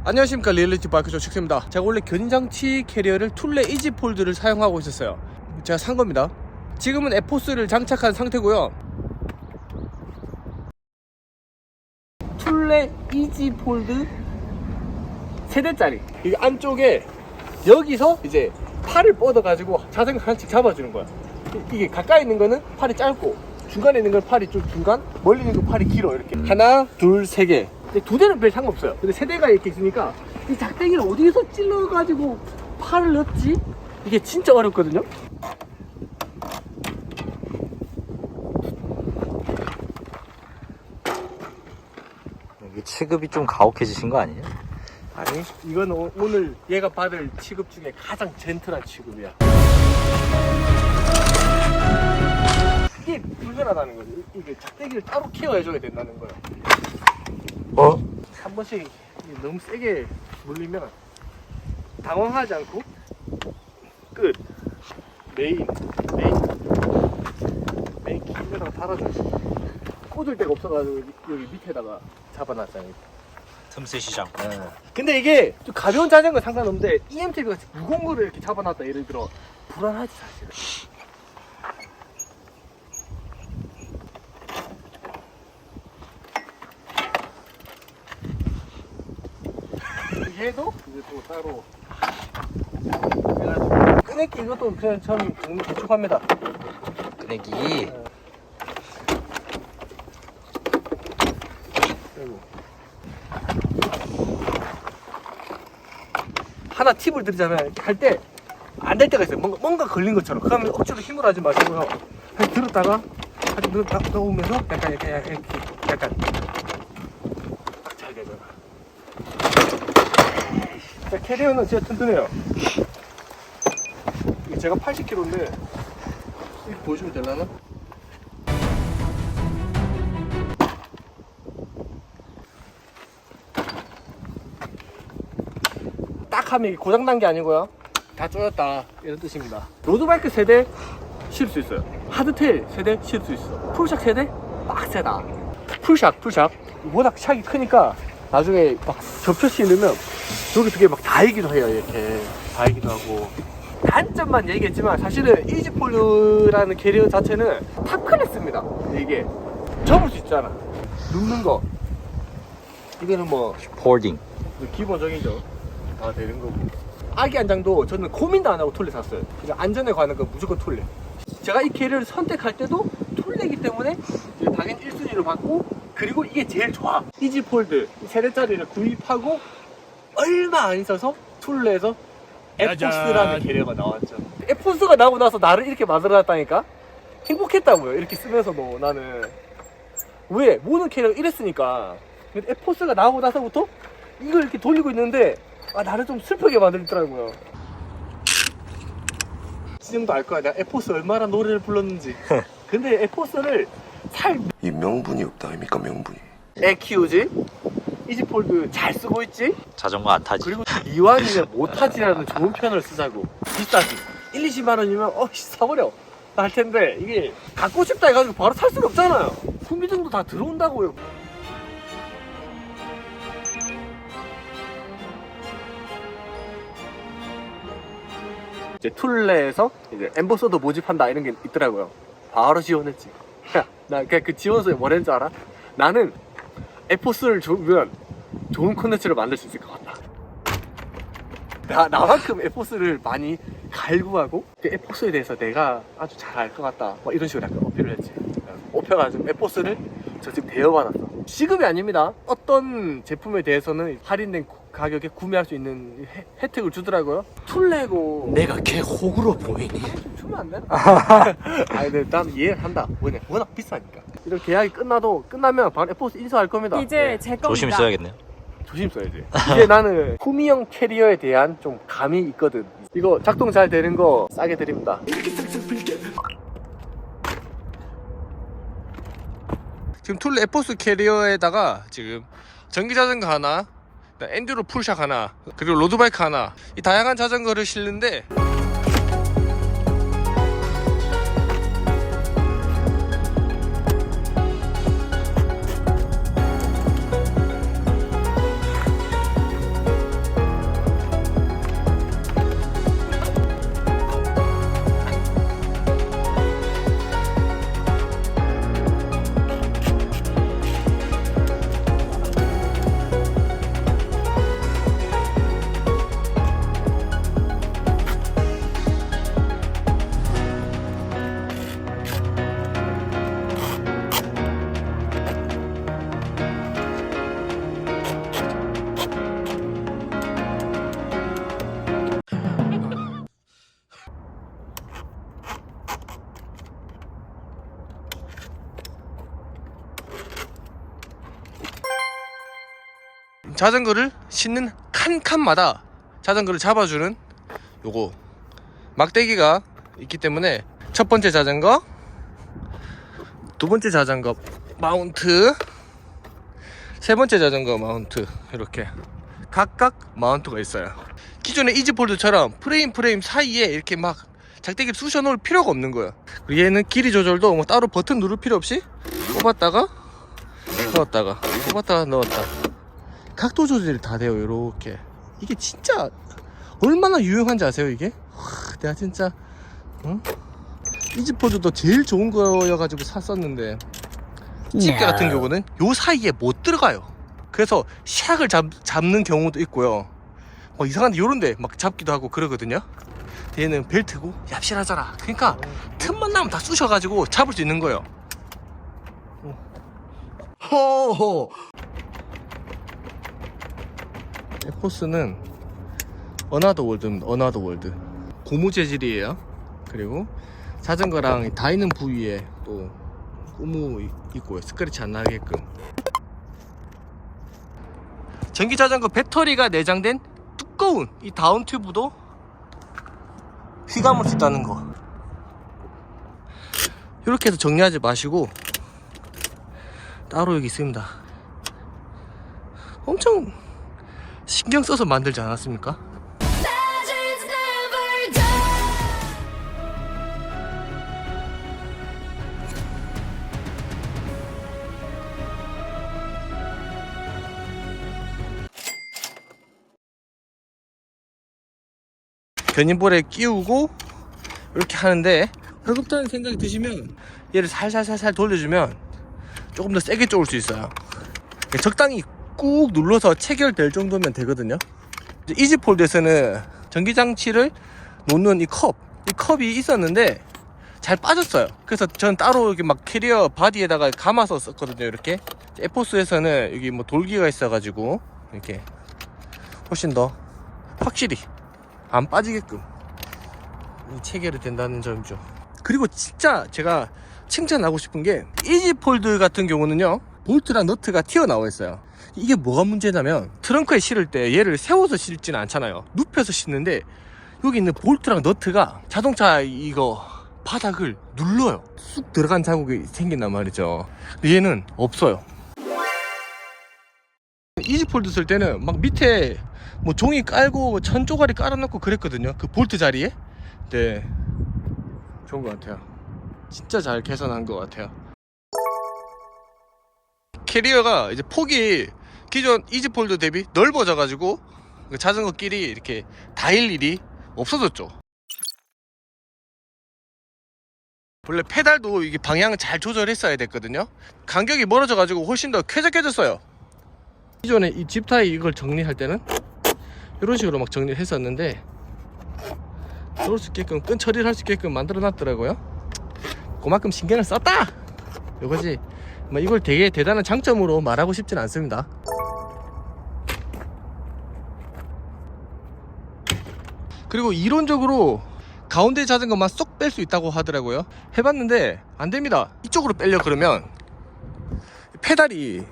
안녕하십니까, 리얼리티 바이크쇼 칙스입니다. 제가 원래 견인장치 캐리어를 툴레 이지폴드를 사용하고 있었어요. 제가 산 겁니다. 지금은 에포스를 장착한 상태고요. 툴레 이지폴드 세대짜리. 이 안쪽에 여기서 이제 팔을 뻗어가지고 자전거 하나씩 잡아주는 거야. 이게 가까이 있는 거는 팔이 짧고, 중간에 있는 건 팔이 좀 중간, 멀리 있는 건 팔이 길어. 이렇게 하나, 둘, 세 개. 두 대는 별 상관없어요. 근데 세 대가 이렇게 있으니까 이 작대기를 어디서 찔러가지고 팔을 넣지? 이게 진짜 어렵거든요. 이게 취급이 좀 가혹해지신 거 아니에요? 아니, 이건 오늘 얘가 받을 취급 중에 가장 젠틀한 취급이야. 이게 불편하다는 거지. 이게 작대기를 따로 케어해줘야 된다는 거야. 한 번씩 너무 세게 물리면 당황하지 않고 끝. 메인 키에다가 달아줘야지. 꽂을 데가 없어가지고 여기 밑에다가 잡아놨잖아요. 틈새 시장. 근데 이게 좀 가벼운 자전거 상관없는데 EMTB 같이 무거운 거를 이렇게 잡아놨다 예를 들어 불안하지 사실은. 얘도 이제 또 따로 해가지고 끄내기 이것도 그냥 참 대충합니다. 끄내기. 그리고 하나 팁을 드리자면 할 때 안 될 때가 있어요. 뭔가 걸린 것처럼. 그러면 억지로 힘을 하지 마시고요. 그냥 들었다가 아직 넣으면서 약간 딱 잘 되잖아. 자, 캐리어는 진짜 튼튼해요. 이게 제가 80kg인데 이렇게 보시면 되려나? 딱 하면 이게 고장난 게 아니고요. 다 쪼였다 이런 뜻입니다. 로드바이크 세대 실 수 있어요. 하드테일 세대 실 수 있어. 풀샥 세대 빡세다. 풀샥 워낙 샥이 크니까 나중에 막 접혀 씌우면 여기 두 개 막 다이기도 해요. 이렇게 다이기도 하고. 단점만 얘기했지만 사실은 이지폴드라는 캐리어 자체는 탑 클래스입니다. 이게 접을 수 있잖아. 눕는 거 이거는 뭐 폴딩. 기본적이죠. 다 되는 거고. 아기 안장도 저는 고민도 안 하고 툴레 샀어요. 그냥 안전에 관한 건 무조건 툴레. 제가 이 캐리어를 선택할 때도 툴레이기 때문에 당연히 1순위로 받고, 그리고 이게 제일 좋아. 이지폴드 세대짜리를 구입하고 얼마 안 있어서 툴레에서 에포스라는 캐리어가 나왔죠. 에포스가 나오고 나서 나를 이렇게 만들어놨다니까? 행복했다고요. 이렇게 쓰면서 뭐 나는. 왜? 모든 캐리어가 이랬으니까. 근데 에포스가 나오고 나서부터 이걸 이렇게 돌리고 있는데 나를 좀 슬프게 만들더라고요. 지금도 알 거야. 내가 에포스 얼마나 노래를 불렀는지. 근데 에포스를 이 명분이 없다 아닙니까? 명분이. 애 키우지? 이지폴드 잘 쓰고 있지? 자전거 안 타지. 그리고 이왕이면 못하지라는 좋은 표현을 쓰자고. 비싸지. 1, 20만 원이면 사버려 할 텐데 이게 갖고 싶다 해가지고 바로 살 수가 없잖아요. 구미증도 다 들어온다고요. 이제 툴레에서 이제 엠버서더 모집한다 이런 게 있더라고요. 바로 지원했지. 야, 나 그냥 그 지원서에 뭐라는 줄 알아? 나는 에포스를 주면 좋은 콘텐츠를 만들 수 있을 것 같다. 나만큼 에포스를 많이 갈구하고 그 에포스에 대해서 내가 아주 잘 알 것 같다. 뭐 이런 식으로 약간 어필을 했지. 어필해가지고 에포스를 저 지금 대여받았어. 시급이 아닙니다. 어떤 제품에 대해서는 할인된 가격에 구매할 수 있는 혜택을 주더라고요. 툴레고 내가 걔 호구로 보이니? 좀 주면 안 되나? 아니 근데 난 이해를 한다. 뭐냐, 워낙 비싸니까. 이런 계약이 끝나면 바로 에포스 인수할 겁니다. 이제 제 겁니다. 조심히 써야겠네요. 조심 써야지. 이제 나는 후미형 캐리어에 대한 좀 감이 있거든. 이거 작동 잘 되는 거 싸게 드립니다. 지금 툴레 에포스 캐리어에다가 지금 전기자전거 하나, 엔듀로 풀샥 하나, 그리고 로드바이크 하나, 이 다양한 자전거를 실는데 자전거를 싣는 칸칸마다 자전거를 잡아주는 요거 막대기가 있기 때문에 첫 번째 자전거, 두 번째 자전거 마운트, 세 번째 자전거 마운트, 이렇게 각각 마운트가 있어요. 기존의 이지폴드처럼 프레임 사이에 이렇게 막 작대기를 쑤셔 놓을 필요가 없는 거예요. 그리고 얘는 길이 조절도 뭐 따로 버튼 누를 필요 없이 뽑았다가 넣었다가 뽑았다가 넣었다, 각도 조절이 다 돼요. 이렇게. 이게 진짜 얼마나 유용한지 아세요? 이게 내가 진짜 이지폴드도 제일 좋은 거여가지고 샀었는데, 집게 같은 경우는 요 사이에 못 들어가요. 그래서 샥을 잡는 경우도 있고요. 이상한데 요런데 막 잡기도 하고 그러거든요. 얘는 벨트고 얍실하잖아. 그러니까 틈만 나면 다 쑤셔가지고 잡을 수 있는 거예요. 허허. 에포스는 어나더월드입니다. 어나더월드 고무 재질이에요. 그리고 자전거랑 닿이는 부위에 또 고무 있고요. 스크래치 안 나게끔. 전기 자전거 배터리가 내장된 두꺼운 이 다운 튜브도 휘감을 수 있다는 거. 이렇게 해서 정리하지 마시고 따로 여기 있습니다. 엄청 신경 써서 만들지 않았습니까? 견인볼에 끼우고 이렇게 하는데, 버겁다는 생각이 드시면 얘를 살살살살 돌려주면 조금 더 세게 쪼을 수 있어요. 적당히 꾹 눌러서 체결될 정도면 되거든요. 이지폴드에서는 전기장치를 놓는 이 컵이 있었는데 잘 빠졌어요. 그래서 전 따로 이렇게 막 캐리어 바디에다가 감아서 썼거든요. 이렇게. 에포스에서는 여기 뭐 돌기가 있어가지고 이렇게 훨씬 더 확실히 안 빠지게끔 체결이 된다는 점이죠. 그리고 진짜 제가 칭찬하고 싶은 게, 이지폴드 같은 경우는요 볼트랑 너트가 튀어나와 있어요. 이게 뭐가 문제냐면, 트렁크에 실을 때 얘를 세워서 실지는 않잖아요. 눕혀서 싣는데 여기 있는 볼트랑 너트가 자동차 이거 바닥을 눌러요. 쑥 들어간 자국이 생긴단 말이죠. 얘는 없어요. 이지폴드 쓸 때는 막 밑에 뭐 종이 깔고 천 쪼가리 깔아놓고 그랬거든요. 그 볼트 자리에. 네, 좋은 것 같아요. 진짜 잘 개선한 것 같아요. 캐리어가 이제 폭이 기존 이지폴드 대비 넓어져 가지고 자전거 길이 이렇게 닿을 일이 없어졌죠. 원래 페달도 이게 방향을 잘 조절했어야 됐거든요. 간격이 멀어져 가지고 훨씬 더 쾌적해졌어요. 기존에 이 집타이 이걸 정리할 때는 이런 식으로 막 정리를 했었는데, 넣을 수 있게끔 끈 처리를 할 수 있게끔 만들어 놨더라고요. 그만큼 신경을 썼다 이거지. 뭐 이걸 되게 대단한 장점으로 말하고 싶진 않습니다. 그리고 이론적으로 가운데 자전거만 쏙 뺄 수 있다고 하더라고요. 해봤는데 안 됩니다. 이쪽으로 빼려 그러면 페달이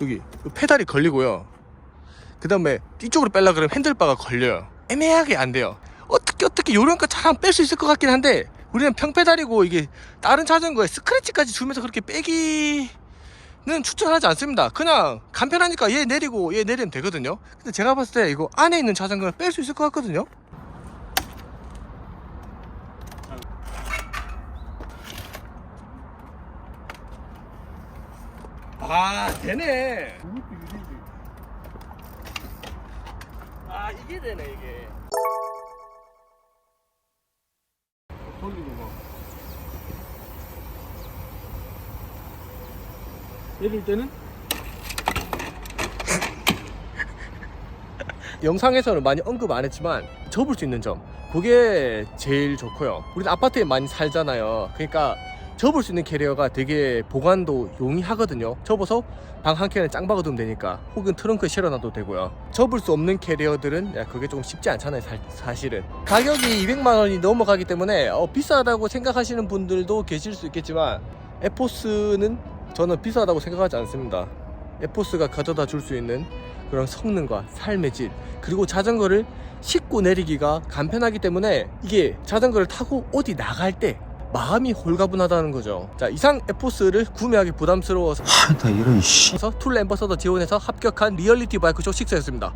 여기 페달이 걸리고요. 그 다음에 이쪽으로 빼려 그러면 핸들바가 걸려요. 애매하게 안 돼요. 어떻게 요런 거 잘 뺄 수 있을 것 같긴 한데, 우리는 평페달이고 이게 다른 자전거에 스크래치까지 주면서 그렇게 빼기는 추천하지 않습니다. 그냥 간편하니까 얘 내리고 얘 내리면 되거든요. 근데 제가 봤을 때 이거 안에 있는 자전거를 뺄 수 있을 것 같거든요. 아, 되네. 아, 이게 되네, 이게. 돌리고 막. 내릴 때는 영상에서는 많이 언급 안 했지만 접을 수 있는 점, 그게 제일 좋고요. 우리는 아파트에 많이 살잖아요. 그러니까 접을 수 있는 캐리어가 되게 보관도 용이하거든요. 접어서 방 한 켠에 짱 박아두면 되니까, 혹은 트렁크에 실어놔도 되고요. 접을 수 없는 캐리어들은 그게 좀 쉽지 않잖아요. 사실은 가격이 200만원이 넘어가기 때문에 비싸다고 생각하시는 분들도 계실 수 있겠지만, 에포스는 저는 비싸다고 생각하지 않습니다. 에포스가 가져다 줄 수 있는 그런 성능과 삶의 질, 그리고 자전거를 싣고 내리기가 간편하기 때문에 이게 자전거를 타고 어디 나갈 때 마음이 홀가분하다는 거죠. 자, 이상 에포스를 구매하기 부담스러워서 나 이런 씨. 툴 앰버서더 지원해서 합격한 리얼리티 바이크 쇼 6였습니다.